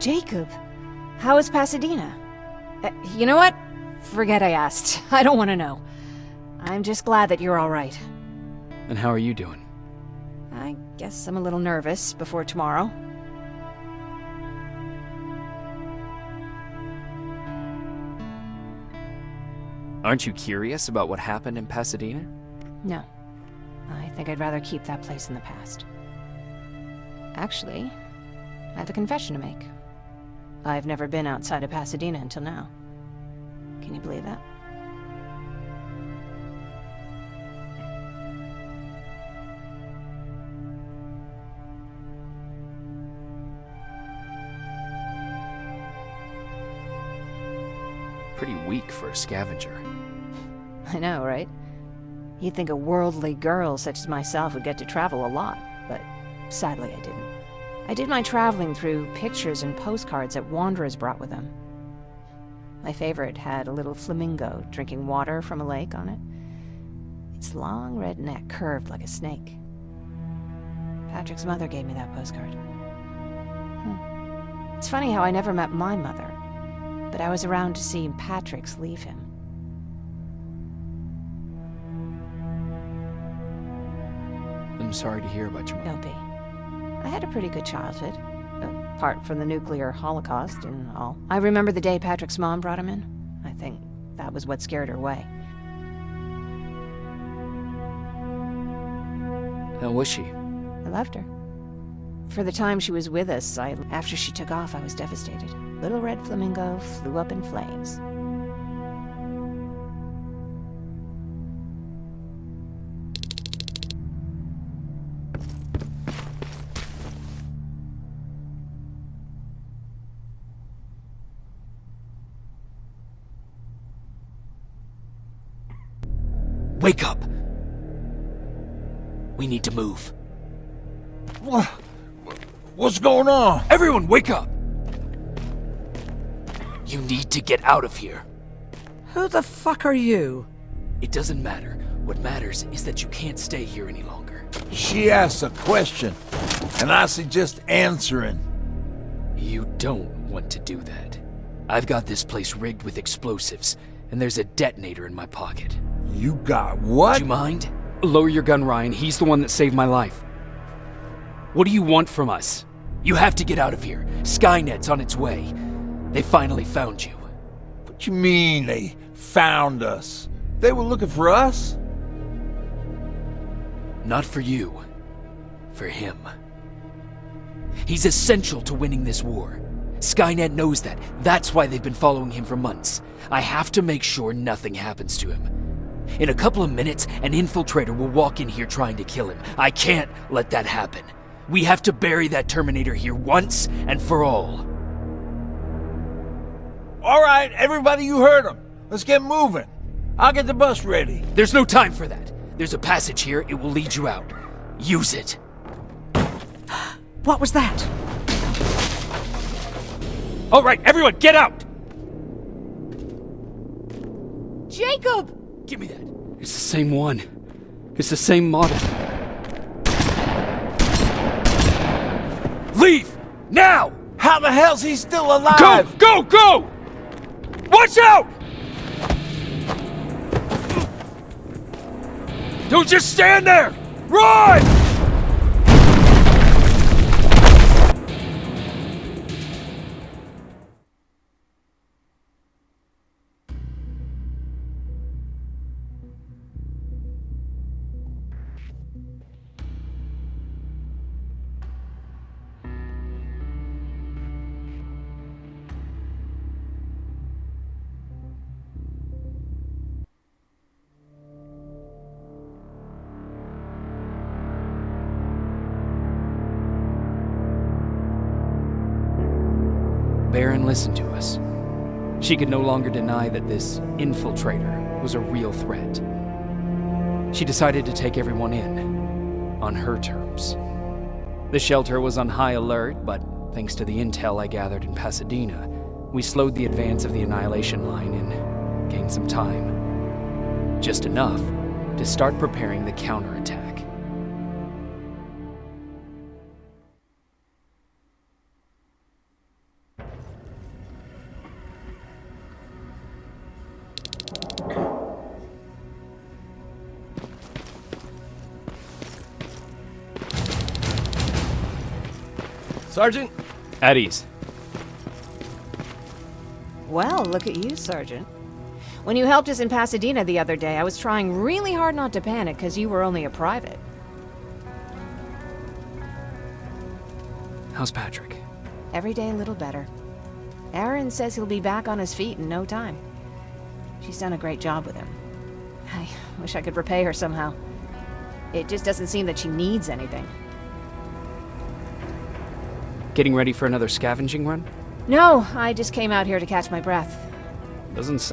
Jacob, how is Pasadena? You know what? Forget I asked. I don't want to know. I'm just glad that you're all right. And how are you doing? I guess I'm a little nervous before tomorrow. Aren't you curious about what happened in Pasadena? No. I think I'd rather keep that place in the past. Actually, I have a confession to make. I've never been outside of Pasadena until now. Can you believe that? Pretty weak for a scavenger. I know, right? You'd think a worldly girl such as myself would get to travel a lot, but sadly I didn't. I did my traveling through pictures and postcards that wanderers brought with them. My favorite had a little flamingo drinking water from a lake on it. Its long red neck curved like a snake. Patrick's mother gave me that postcard. It's funny how I never met my mother, but I was around to see Patrick's leave him. I'm sorry to hear about your mom. Don't be. I had a pretty good childhood, apart from the nuclear holocaust and all. I remember the day Patrick's mom brought him in. I think that was what scared her away. How was she? I loved her. For the time she was with us, after she took off, I was devastated. Little red flamingo flew up in flames. Wake up! We need to move. What's going on? Everyone, wake up! You need to get out of here. Who the fuck are you? It doesn't matter. What matters is that you can't stay here any longer. She asks a question, and I suggest answering. You don't want to do that. I've got this place rigged with explosives, and there's a detonator in my pocket. You got what? Do you mind? Lower your gun, Ryan. He's the one that saved my life. What do you want from us? You have to get out of here. Skynet's on its way. They finally found you. What you mean they found us? They were looking for us? Not for you. For him. He's essential to winning this war. Skynet knows that. That's why they've been following him for months. I have to make sure nothing happens to him. In a couple of minutes, an infiltrator will walk in here trying to kill him. I can't let that happen. We have to bury that Terminator here once and for all. All right, everybody, you heard him. Let's get moving. I'll get the bus ready. There's no time for that. There's a passage here. It will lead you out. Use it. What was that? All right, everyone, get out! Jacob! Give me that. It's the same one. It's the same model. Leave! Now! How the hell's he still alive? Go! Go! Go! Watch out! Don't just stand there! Run! Baron listened to us. She could no longer deny that this infiltrator was a real threat. She decided to take everyone in, on her terms. The shelter was on high alert, but thanks to the intel I gathered in Pasadena, we slowed the advance of the Annihilation Line and gained some time. Just enough to start preparing the counterattack. Sergeant? At ease. Well, look at you, Sergeant. When you helped us in Pasadena the other day, I was trying really hard not to panic because you were only a private. How's Patrick? Every day a little better. Aaron says he'll be back on his feet in no time. She's done a great job with him. I wish I could repay her somehow. It just doesn't seem that she needs anything. Getting ready for another scavenging run? No, I just came out here to catch my breath.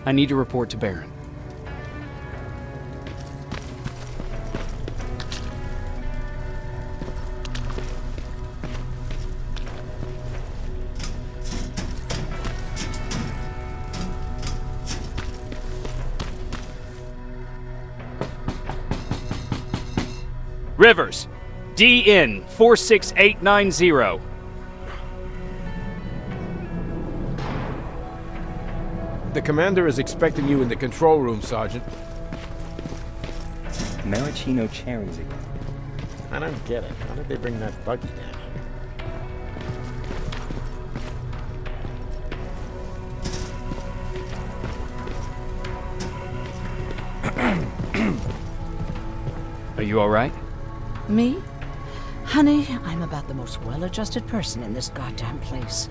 I need to report to Baron. Rivers, DN 46890. The commander is expecting you in the control room, Sergeant. Maraschino cherries again. I don't get it. How did they bring that buggy down? Are you all right? Me? Honey, I'm about the most well-adjusted person in this goddamn place.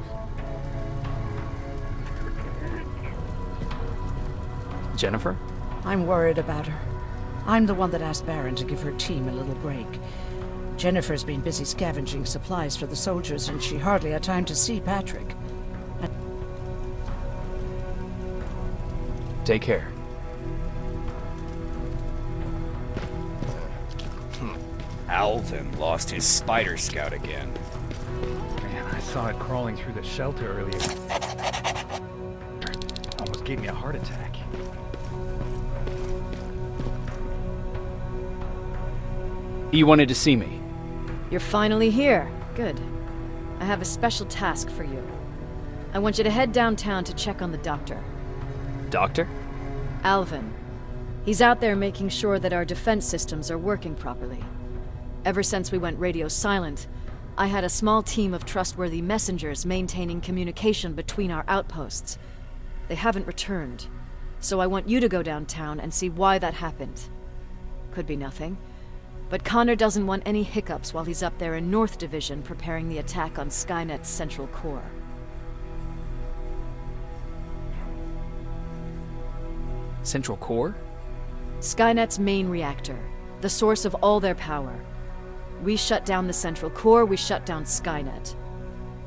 Jennifer? I'm worried about her. I'm the one that asked Baron to give her team a little break. Jennifer's been busy scavenging supplies for the soldiers, and she hardly had time to see Patrick. Take care. Alvin lost his spider scout again. Man, I saw it crawling through the shelter earlier. Almost gave me a heart attack. You wanted to see me. You're finally here. Good. I have a special task for you. I want you to head downtown to check on the doctor. Doctor? Alvin. He's out there making sure that our defense systems are working properly. Ever since we went radio silent, I had a small team of trustworthy messengers maintaining communication between our outposts. They haven't returned, so I want you to go downtown and see why that happened. Could be nothing, but Connor doesn't want any hiccups while he's up there in North Division preparing the attack on Skynet's central core. Central core? Skynet's main reactor, the source of all their power. We shut down the central core, we shut down Skynet.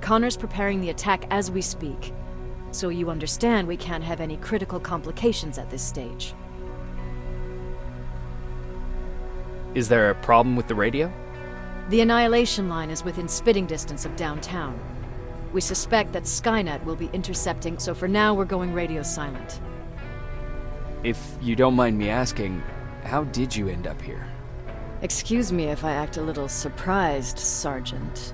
Connor's preparing the attack as we speak, so you understand we can't have any critical complications at this stage. Is there a problem with the radio? The Annihilation Line is within spitting distance of downtown. We suspect that Skynet will be intercepting, so for now we're going radio silent. If you don't mind me asking, how did you end up here? Excuse me if I act a little surprised, Sergeant.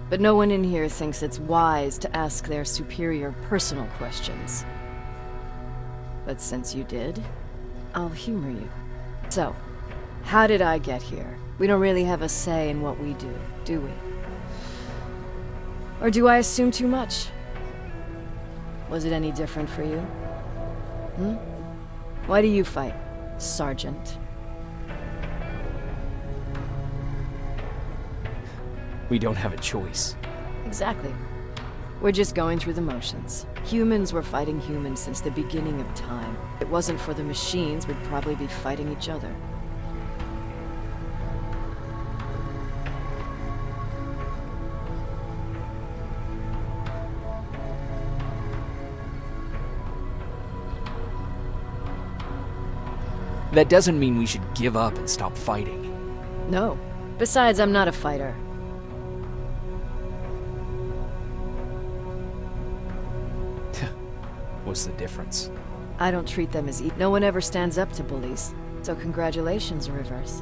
But no one in here thinks it's wise to ask their superior personal questions. But since you did, I'll humor you. So, how did I get here? We don't really have a say in what we do we? Or do I assume too much? Was it any different for you? Why do you fight, Sergeant? We don't have a choice. Exactly. We're just going through the motions. Humans were fighting humans since the beginning of time. If it wasn't for the machines, we'd probably be fighting each other. That doesn't mean we should give up and stop fighting. No. Besides, I'm not a fighter. What's the difference? I don't treat them as no one ever stands up to bullies. So congratulations, Rivers.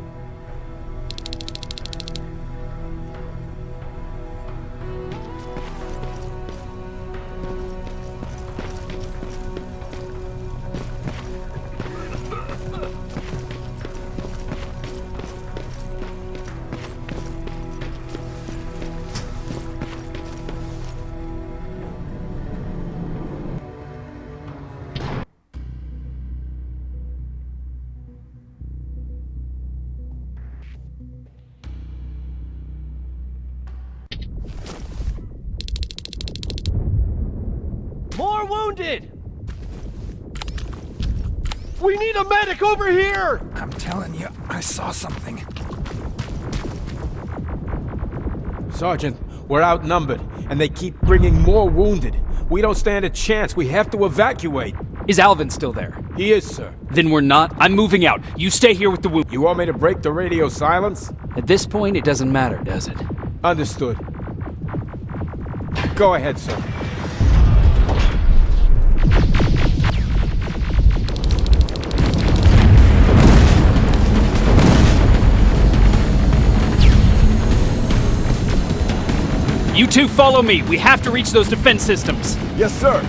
More wounded! We need a medic over here! I'm telling you, I saw something. Sergeant, we're outnumbered, and they keep bringing more wounded. We don't stand a chance. We have to evacuate. Is Alvin still there? He is, sir. Then we're not. I'm moving out. You stay here with the wound. You want me to break the radio silence? At this point, it doesn't matter, does it? Understood. Go ahead, sir. You two follow me. We have to reach those defense systems. Yes, sir.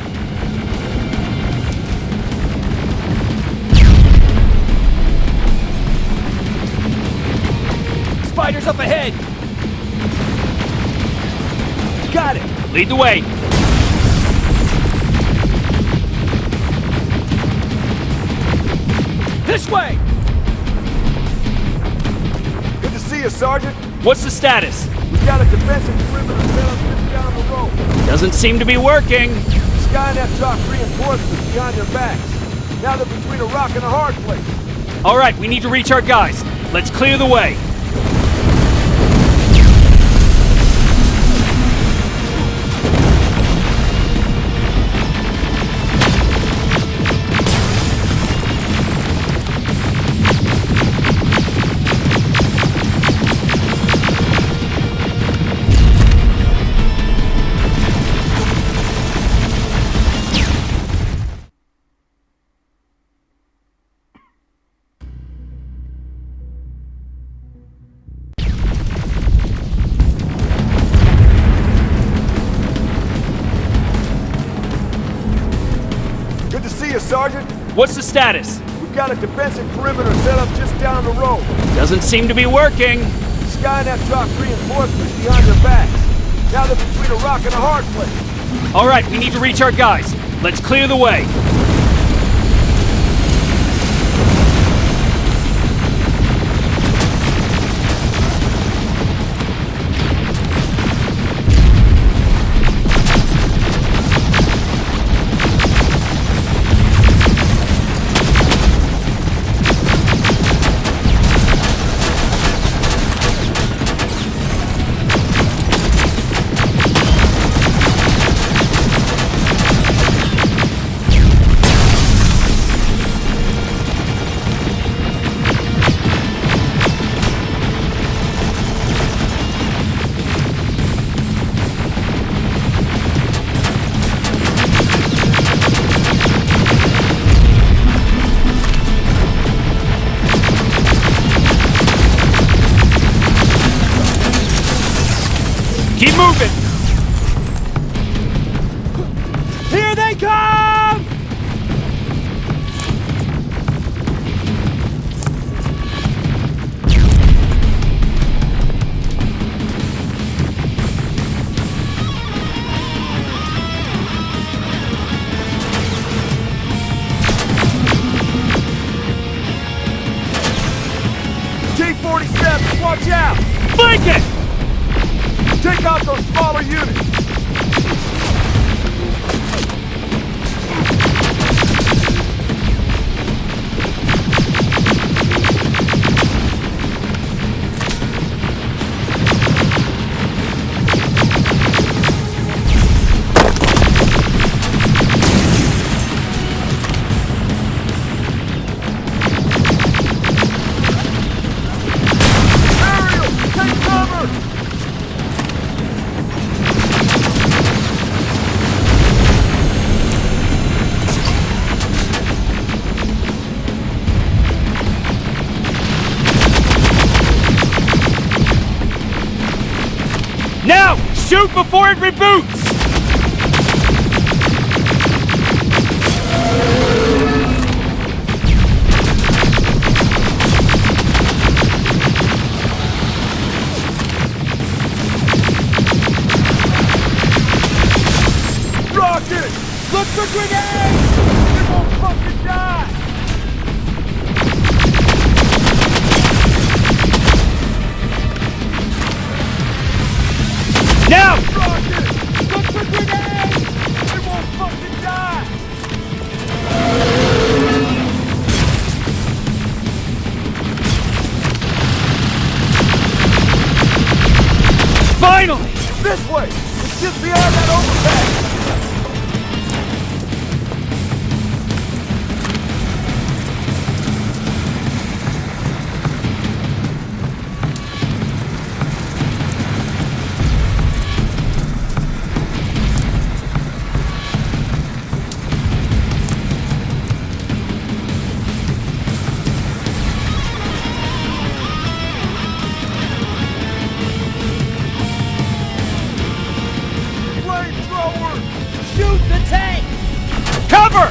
Spiders up ahead! Got it! Lead the way. This way! Good to see you, Sergeant. What's the status? We've got a defensive perimeter set up just down the road. Doesn't seem to be working. Skynet dropped reinforcements behind their backs. Now they're between a rock and a hard place. All right, we need to reach our guys. Let's clear the way. Good to see you, Sergeant. What's the status? We've got a defensive perimeter set up just down the road. Doesn't seem to be working. Skynet dropped reinforcements behind their backs. Now they're between a rock and a hard place. All right, we need to reach our guys. Let's clear the way. Keep moving! Here they come! T-47, watch out! Flank it! Take out those smaller units! Ariel, take cover! Now! Shoot before it reboots! Rocket! Look for grenades! It won't fucking die! Now! Rocket! Look for grenades! It won't fucking die! Finally! This way! It's just beyond that overpass! Flamethrower! Shoot the tank! Cover!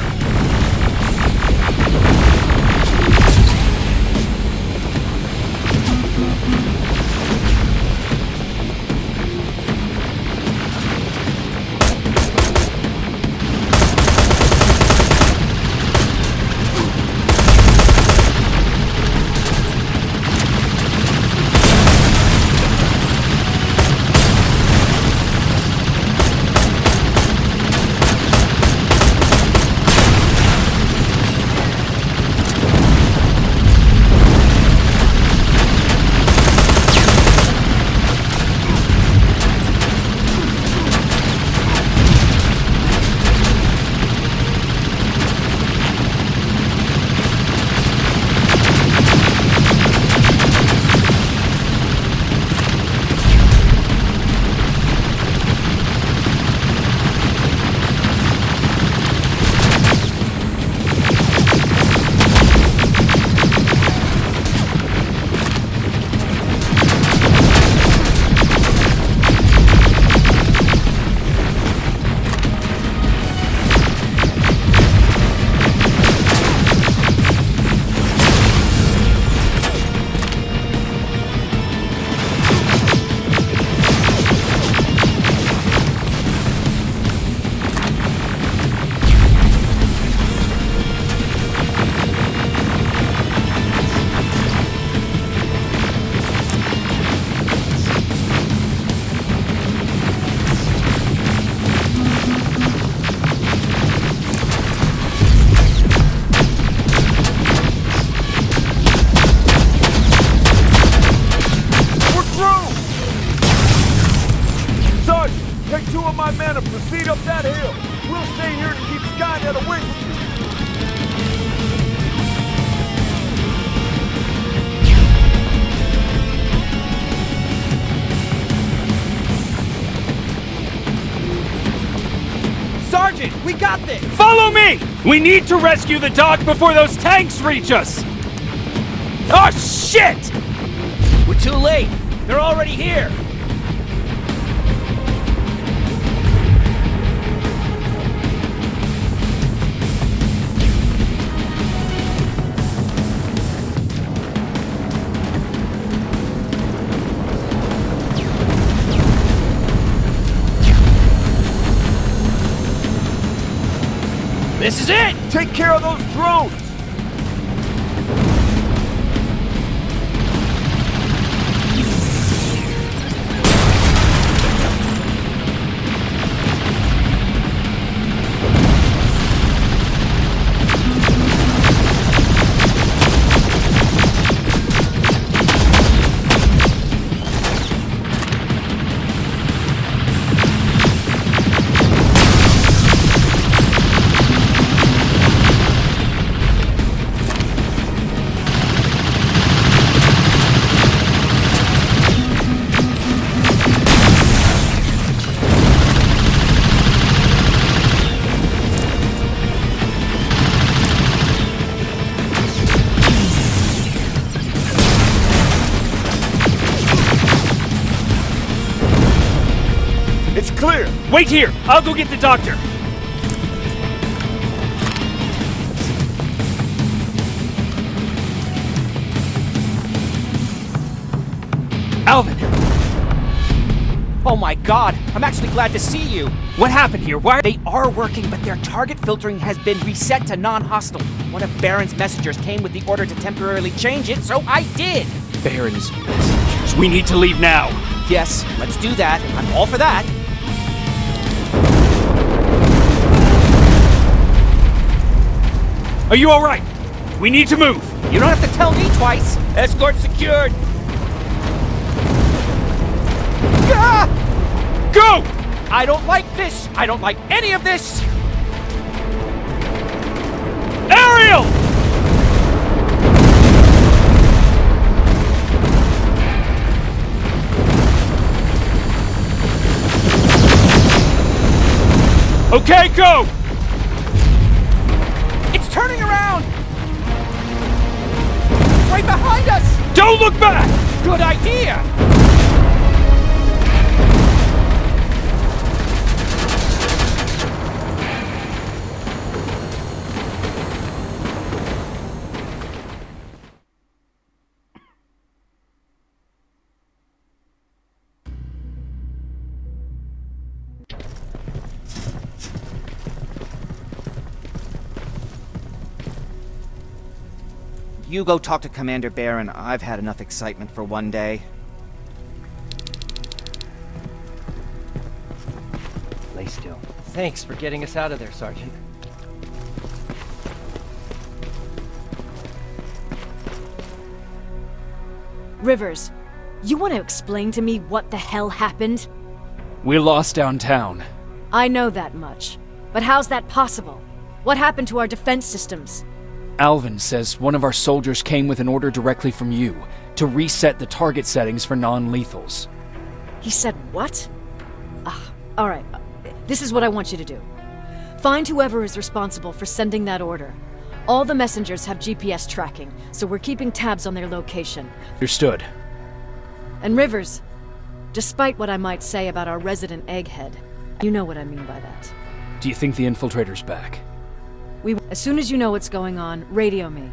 Sergeant, we got this! Follow me! We need to rescue the dog before those tanks reach us! Oh, shit! We're too late. They're already here. This is it! Take care of those drones! It's clear! Wait here! I'll go get the doctor! Alvin! Oh my god, I'm actually glad to see you. What happened here? Why? They are working, but their target filtering has been reset to non-hostile. One of Baron's messengers came with the order to temporarily change it, so I did. Baron's messengers. We need to leave now. Yes, let's do that. I'm all for that. Are you alright? We need to move. You don't have to tell me twice. Escort secured. Ah! Go! I don't like this. I don't like any of this. Ariel! Okay, go! It's turning around! It's right behind us! Don't look back! Good idea! You go talk to Commander Baron. I've had enough excitement for one day. Lay still. Thanks for getting us out of there, Sergeant. Rivers, you want to explain to me what the hell happened? We're lost downtown. I know that much. But how's that possible? What happened to our defense systems? Alvin says one of our soldiers came with an order directly from you to reset the target settings for non-lethals. He said what? Alright. This is what I want you to do. Find whoever is responsible for sending that order. All the messengers have GPS tracking, so we're keeping tabs on their location. Understood. And Rivers, despite what I might say about our resident egghead, you know what I mean by that. Do you think the infiltrator's back? As soon as you know what's going on, radio me.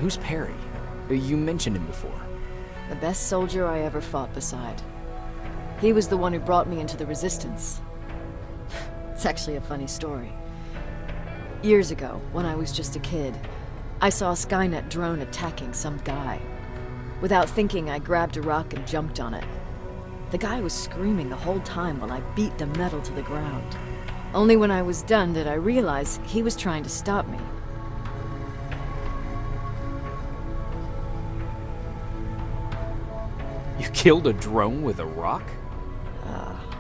Who's Perry? You mentioned him before. The best soldier I ever fought beside. He was the one who brought me into the Resistance. It's actually a funny story. Years ago, when I was just a kid, I saw a Skynet drone attacking some guy. Without thinking, I grabbed a rock and jumped on it. The guy was screaming the whole time while I beat the metal to the ground. Only when I was done did I realize he was trying to stop me. You killed a drone with a rock?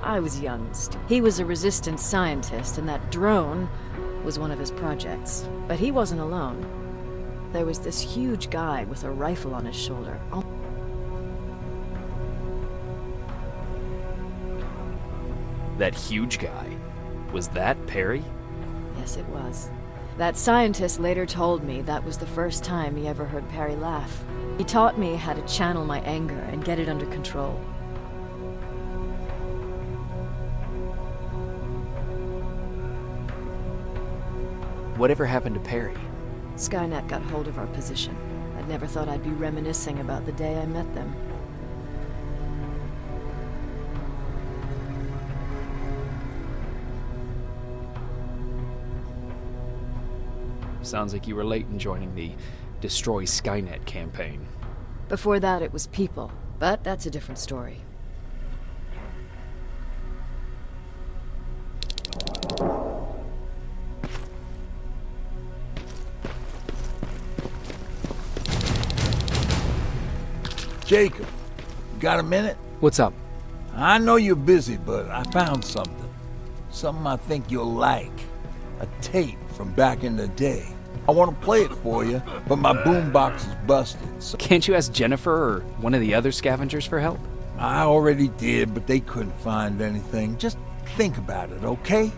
I was young and stupid. He was a Resistance scientist, and that drone was one of his projects. But he wasn't alone. There was this huge guy with a rifle on his shoulder. That huge guy. Was that Perry? Yes, it was. That scientist later told me that was the first time he ever heard Perry laugh. He taught me how to channel my anger and get it under control. Whatever happened to Perry? Skynet got hold of our position. I'd never thought I'd be reminiscing about the day I met them. Sounds like you were late in joining the Destroy Skynet campaign. Before that, it was people, but that's a different story. Jacob, you got a minute? What's up? I know you're busy, but I found something. Something I think you'll like. A tape from back in the day. I want to play it for you, but my boombox is busted, so... Can't you ask Jennifer or one of the other scavengers for help? I already did, but they couldn't find anything. Just think about it, okay?